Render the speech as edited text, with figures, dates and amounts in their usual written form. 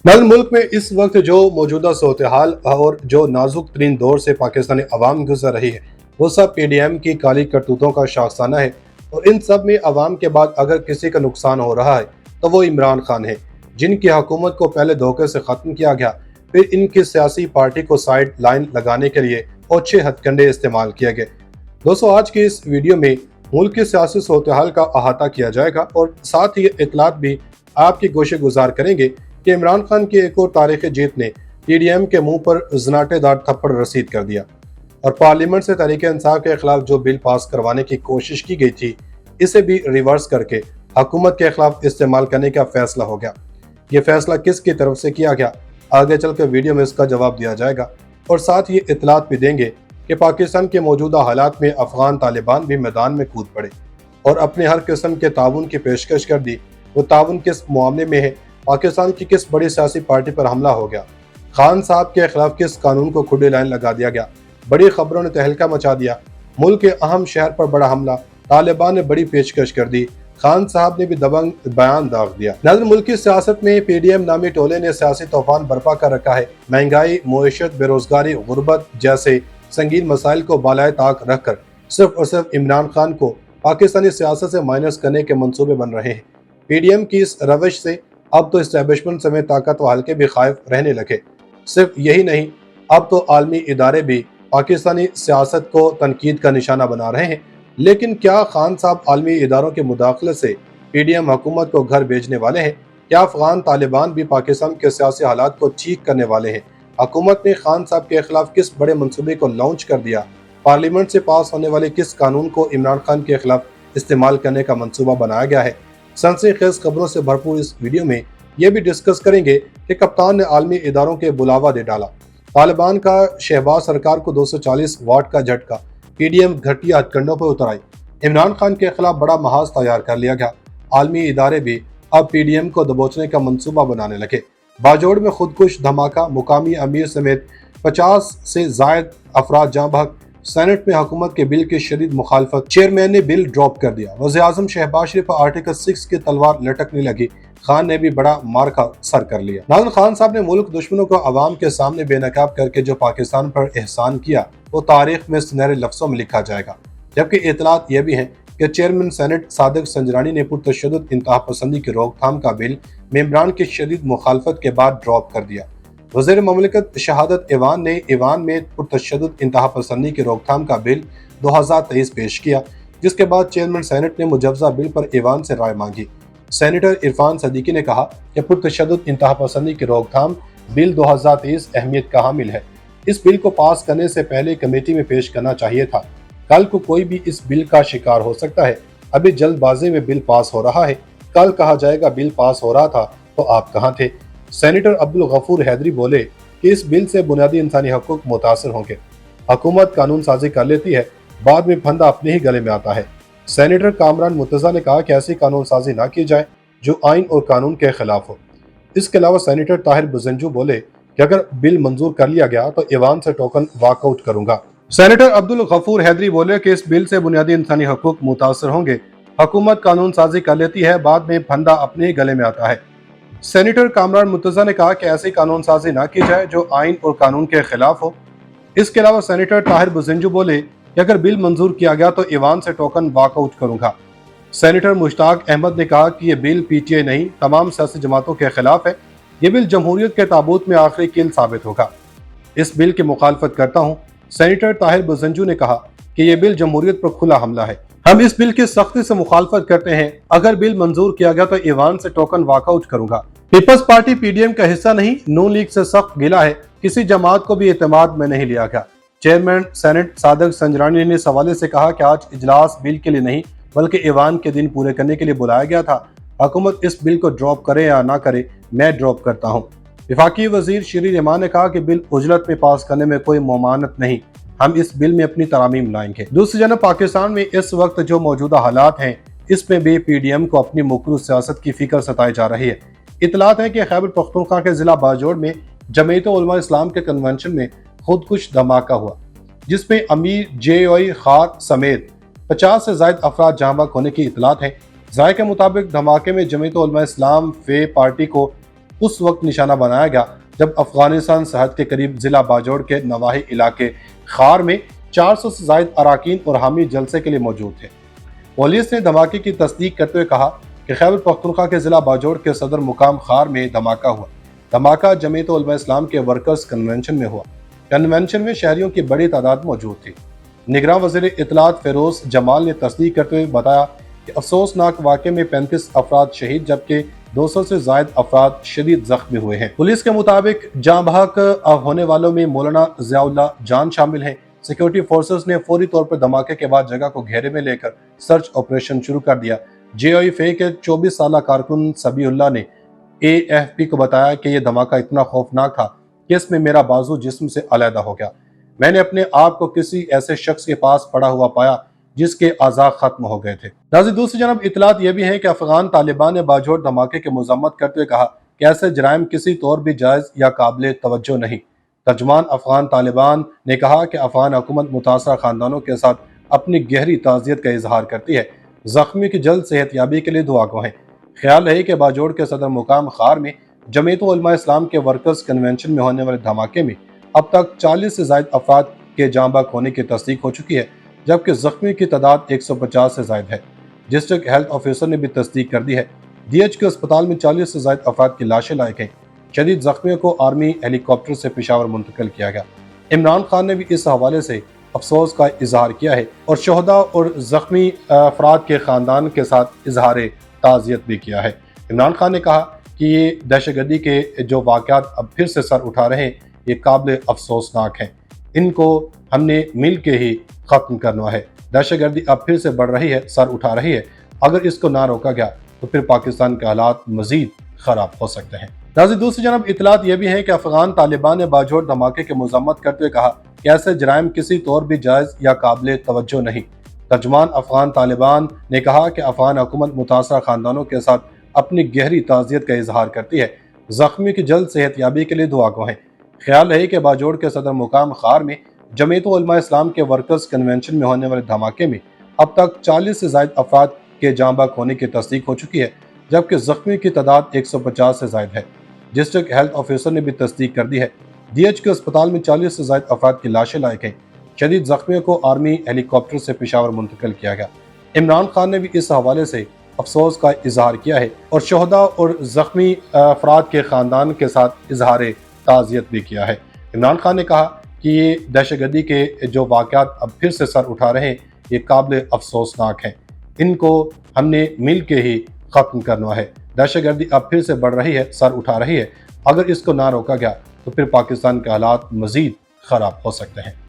नाज़रीन, मुल्क में इस वक्त जो मौजूदा सूरत हाल और जो नाजुक तरीन दौर से पाकिस्तानी अवाम गुजर रही है, वो सब PDM की काली करतूतों का शाखसाना है। और इन सब में अवाम के बाद अगर किसी का नुकसान हो रहा है तो वो इमरान खान है, जिनकी हुकूमत को पहले धोखे से ख़त्म किया गया, फिर इनकी सियासी पार्टी को साइड लाइन लगाने के लिए ओछे हथकंडे इस्तेमाल किए गए। दोस्तों, आज की इस वीडियो में मुल्क की सियासी सूरत हाल का अहाता किया जाएगा और साथ ही इतलात भी आपकी गोशे गुजार करेंगे कि इमरान खान की एक और तारीखी जीत ने PDM के मुंह पर जनाटेदार थप्पड़ रसीद कर दिया और पार्लियामेंट से तहरीक इंसाफ के खिलाफ जो बिल पास करवाने की कोशिश की गई थी, इसे भी रिवर्स करके हुकूमत के खिलाफ इस्तेमाल करने का फैसला हो गया। ये फैसला किसकी तरफ से किया गया, आगे चलकर वीडियो में इसका जवाब दिया जाएगा और साथ ही इतलात भी देंगे कि पाकिस्तान के मौजूदा हालात में अफगान तालिबान भी मैदान में कूद पड़े और अपने हर किस्म के ताउन की पेशकश कर दी। वो ताउन किस मामले में है, पाकिस्तान की किस बड़ी सियासी पार्टी पर हमला हो गया, खान साहब के खिलाफ किस कानून को खुली लाइन लगा दिया गया, बड़ी खबरों ने तहलका मचा दिया, मुल्क के अहम शहर पर बड़ा हमला, तालिबान ने बड़ी पेशकश कर दी, खान साहब ने भी दबंग बयान दाग दिया। नाज़रीन, मुल्क की सियासत में PDM नामी टोले ने सियासी तूफान बर्पा कर रखा है। महंगाई, मुईशत, बेरोजगारी, गुर्बत जैसे संगीन मसाइल को बालाए ताक रखकर सिर्फ और सिर्फ इमरान खान को पाकिस्तानी सियासत से माइनस करने के मंसूबे बन रहे हैं। PDM की इस रविश से अब तो इस्टेब्लिशमेंट समेत ताकतवर हल्के भी खाइफ रहने लगे। सिर्फ यही नहीं, अब तो आलमी इदारे भी पाकिस्तानी सियासत को तनकीद का निशाना बना रहे हैं। लेकिन क्या खान साहब आलमी इदारों के मुदाखलत से PDM हुकूमत को घर भेजने वाले हैं? क्या अफगान तालिबान भी पाकिस्तान के सियासी हालात को ठीक करने वाले हैं? हुकूमत ने खान साहब के खिलाफ किस बड़े मंसूबे को लॉन्च कर दिया? पार्लियामेंट से पास होने वाले किस कानून को इमरान खान के खिलाफ इस्तेमाल करने का मंसूबा बनाया गया है? सनसनीखेज खबरों से भरपूर इस वीडियो में ये भी डिस्कस करेंगे कि कप्तान ने आलमी इदारों के बुलावा दे डाला, तालिबान का शहबाज सरकार को 240 वाट का झटका, PDM घटिया हथकंडों पर उतर आई, इमरान खान के खिलाफ बड़ा महाज तैयार कर लिया गया, आलमी इदारे भी अब PDM को दबोचने का मंसूबा बनाने लगे। बाजोड़ में खुदकुश धमाका, मुकामी अमीर समेत 50 से जायद अफराद जाँ बहक, सेनेट में हुकूमत के बिल की शदीद मुखालफत, चेयरमैन ने बिल ड्रॉप कर दिया, वज़ीर-ए-आज़म शहबाज शरीफ पर आर्टिकल 6 की तलवार लटकने लगी, खान ने भी बड़ा मार्का सर कर लिया। नाज़रीन, खान साहब ने मुल्क दुश्मनों को अवाम के सामने बेनकाब करके जो पाकिस्तान पर एहसान किया, वो तारीख में सुनहरे लफ्ज़ों में लिखा जाएगा। जबकि इतलात ये भी हैं कि चेयरमैन सेनेट सादिक संजरानी ने पुरतशद्दुद इंतहा पसंदी की रोकथाम का बिल मेंबरान की शदीद मुखालफत के बाद ड्रॉप कर दिया। वज़ीर ममलिकत शहादत ईवान ने ईवान में पुरतशद्दुद इंतहा पसंदी की रोकथाम का बिल 2023 पेश किया, जिसके बाद चेयरमैन सेनेट ने मुजवजा बिल पर ईवान से राय मांगी। सेनेटर इरफान सदीकी ने कहा कि पुरतशद्दुद इंतहा पसंदी की रोकथाम बिल 2023 अहमियत का हामिल है। इस बिल को पास करने से पहले कमेटी में पेश करना चाहिए था। कल को कोई भी इस बिल का शिकार हो सकता है। अभी जल्दबाजी में बिल पास हो रहा है, कल कहा जाएगा बिल पास हो रहा था तो आप कहाँ थे। सेनेटर अब्दुल गफूर हैदरी बोले कि इस बिल से बुनियादी इंसानी हकूक मुतासर होंगे। हुकूमत कानून साजी कर लेती है, बाद में फंदा अपने ही गले में आता है। सेनेटर कामरान मुर्तजा ने कहा कि ऐसी कानून साजी ना की जाए जो आइन और कानून के खिलाफ हो। इसके अलावा सेनेटर ताहिर बुजंजू बोले कि अगर बिल मंजूर कर लिया गया तो ईवान से टोकन वॉकआउट करूंगा। सेनेटर अब्दुल गफूर हैदरी बोले कि इस बिल से बुनियादी इंसानी हकूक मुतासर होंगे। हुकूमत कानून साजी कर लेती है, बाद में फंदा अपने ही गले में आता है। सेनेटर कामरान मुर्तजा ने कहा कि ऐसी कानून साजी ना की जाए जो आइन और कानून के खिलाफ हो। इसके अलावा सेनेटर ताहिर बुजंजू बोले कि अगर बिल मंजूर किया गया तो ईवान से टोकन वॉकआउट करूंगा। सेनेटर मुश्ताक अहमद ने कहा कि यह बिल PTI नहीं, तमाम सियासी जमातों के खिलाफ है। ये बिल जमहूरियत के ताबूत में आखिरी कील साबित होगा। इस बिल की मुखालफत करता हूँ। सेनेटर ताहिर बुजंजू ने कहा कि यह बिल जमहूरियत पर खुला हमला है। हम इस बिल की सख्ती से मुखालफत करते हैं। अगर बिल मंजूर किया गया तो ईवान से टोकन वॉकआउट करूंगा। पीपल्स पार्टी PDM का हिस्सा नहीं, नून लीग से सख्त गिला है, किसी जमात को भी एतमाद में नहीं लिया गया। चेयरमैन सेनेट सादिक संजरानी ने इस हवाले से कहा कि आज इजलास बिल के लिए नहीं बल्कि ईवान के दिन पूरे करने के लिए बुलाया गया था। हुकूमत इस बिल को ड्रॉप करे या ना करे, मैं ड्रॉप करता हूँ। वफाकी वजीर श्री रहमान ने कहा कि बिल उजलत में पास करने में कोई ममानत नहीं, हम इस बिल में अपनी तरामीम लाएंगे। दूसरी जानब पाकिस्तान में इस वक्त जो मौजूदा हालात हैं, इसमें भी PDM को अपनी मुकरू सियासत की फिक्र सताई जा रही है। इतलात है कि खैबर पख्तूनख्वा के जिला बाजोड़ में जमीयत उलमा इस्लाम के कन्वेंशन में खुदकुश धमाका हुआ, जिसमें अमीर JOI खार समेत 50 से ज्यादा अफराद जाँ बहक होने की इतलात है। ज़ाय के मुताबिक धमाके में जमीयत उलमा इस्लाम फे पार्टी को उस वक्त निशाना बनाया गया जब अफगानिस्तान सरहद के करीब जिला बाजोड़ के नवाही इलाके खार में 400 से ज्यादा अराकीन और हामी जलसे के लिए मौजूद थे। पुलिस ने धमाके की तस्दीक करते हुए कहा कि खैबर पख्तूनख्वा के जिला बाजोड़ के सदर मुकाम खार में धमाका हुआ। धमाका जमीयत उलमा इस्लाम के वर्कर्स कन्वेंशन में हुआ। कन्वेंशन में शहरियों की बड़ी तादाद मौजूद थी। निगरान वज़ीर इत्तलात फेरोज जमाल ने तस्दीक करते हुए बताया कि अफसोसनाक वाक़े में 35 अफराद शहीद जबकि 200 से ज़ायद अफराद शदीद जख्मी हुए हैं। पुलिस के मुताबिक जाँ बहक होने वालों में मौलाना ज़ियाउल्लाह जान शामिल हैं। सिक्योरिटी फोर्सेस ने फौरी तौर पर धमाके के बाद जगह को घेरे में लेकर सर्च ऑपरेशन शुरू कर दिया। JOIFA के 24 साल कारकुन सबीउल्लाह ने AFP को बताया कि यह धमाका इतना खौफनाक था कि इसमें मेरा बाजू जिस्म से अलहदा हो गया। मैंने अपने आप को किसी ऐसे शख्स के पास पड़ा हुआ पाया जिसके आज़ा खत्म हो गए थे। नाज़रीन, दूसरी जानब इतलात यह भी है कि अफगान तालिबान ने बाजोड़ धमाके की मजम्मत करते हुए कहा कि ऐसे जराइम किसी तौर भी जायज़ या काबिल तवज्जो नहीं। तर्जुमान अफगान तालिबान ने कहा कि अफगान हुकूमत मुतासरा खानदानों के साथ अपनी गहरी ताज़ियत का इजहार करती है। जख्मी की जल्द सेहतयाबी के लिए दुआ गो हैं। ख्याल है कि बाजोड़ के सदर मुकाम खार में जमीयत उलमा इस्लाम के वर्कर्स कन्वेंशन में होने वाले धमाके में अब तक 40 से ज्यादा अफराद के जाँ बहक होने की तस्दीक हो चुकी है, जबकि जख्मी की तादाद 150 से ज्यादा है। डिस्ट्रिक्ट हेल्थ ऑफिसर ने भी तस्दीक कर दी है। DH के अस्पताल में 40 से ज्यादा अफराद की लाशें लाई गईं। शदीद जख्मियों को आर्मी हेलीकॉप्टर से पेशावर मुंतकिल किया गया। इमरान खान ने भी इस हवाले से अफसोस का इजहार किया है और शोहदा और जख्मी अफराद के खानदान के साथ इजहार ताज़ियत भी किया है। इमरान खान ने कहा कि ये दहशतगर्दी के जो वाक़यात अब फिर से सर उठा रहे हैं, ये काबिल अफसोसनाक हैं। इनको हमने मिल के ही ख़त्म करना है। दहशतगर्दी अब फिर से बढ़ रही है, सर उठा रही है। अगर इसको ना रोका गया तो फिर पाकिस्तान के हालात मज़ीद ख़राब हो सकते हैं। नाज़रीन, दूसरी जानब इतलात यह भी है कि अफगान तालिबान ने बाजोड़ धमाके की मजम्मत करते हुए कहा कि ऐसे जराइम किसी तौर भी जायज़ या काबिल तवज्जो नहीं। तर्जुमान अफगान तालिबान ने कहा कि अफगान हुकूमत मुतासरा खानदानों के साथ अपनी गहरी ताज़ियत का इजहार करती है। जख्मी की जल्द सेहतयाबी के लिए दुआ गो हैं। ख्याल है कि बाजोड़ के सदर मुकाम खार में जमीयत उलमा इस्लाम के वर्कर्स कन्वेंशन में होने वाले धमाके में अब तक 40 से ज्यादा अफराद के जाँ बहक होने की तस्दीक हो चुकी है, जबकि जख्मी की तादाद 150 से ज्यादा है। डिस्ट्रिक्ट हेल्थ ऑफिसर ने भी तस्दीक कर दी है। DH के अस्पताल में 40 से ज्यादा अफराद की लाशें लाई गईं। शदीद जख्मियों को आर्मी हेलीकॉप्टर से पेशावर मुंतकिल किया गया। इमरान खान ने भी इस हवाले से अफसोस का इजहार किया है और शोहदा और जख्मी अफराद के खानदान के साथ इजहार ताज़ियत भी किया है। इमरान खान ने कहा कि ये दहशतगर्दी के जो वाक़यात अब फिर से सर उठा रहे हैं, ये काबिल अफसोसनाक हैं। इनको हमने मिल के ही ख़त्म करना है। दहशतगर्दी अब फिर से बढ़ रही है, सर उठा रही है। अगर इसको ना रोका गया तो फिर पाकिस्तान के हालात मज़ीद ख़राब हो सकते हैं।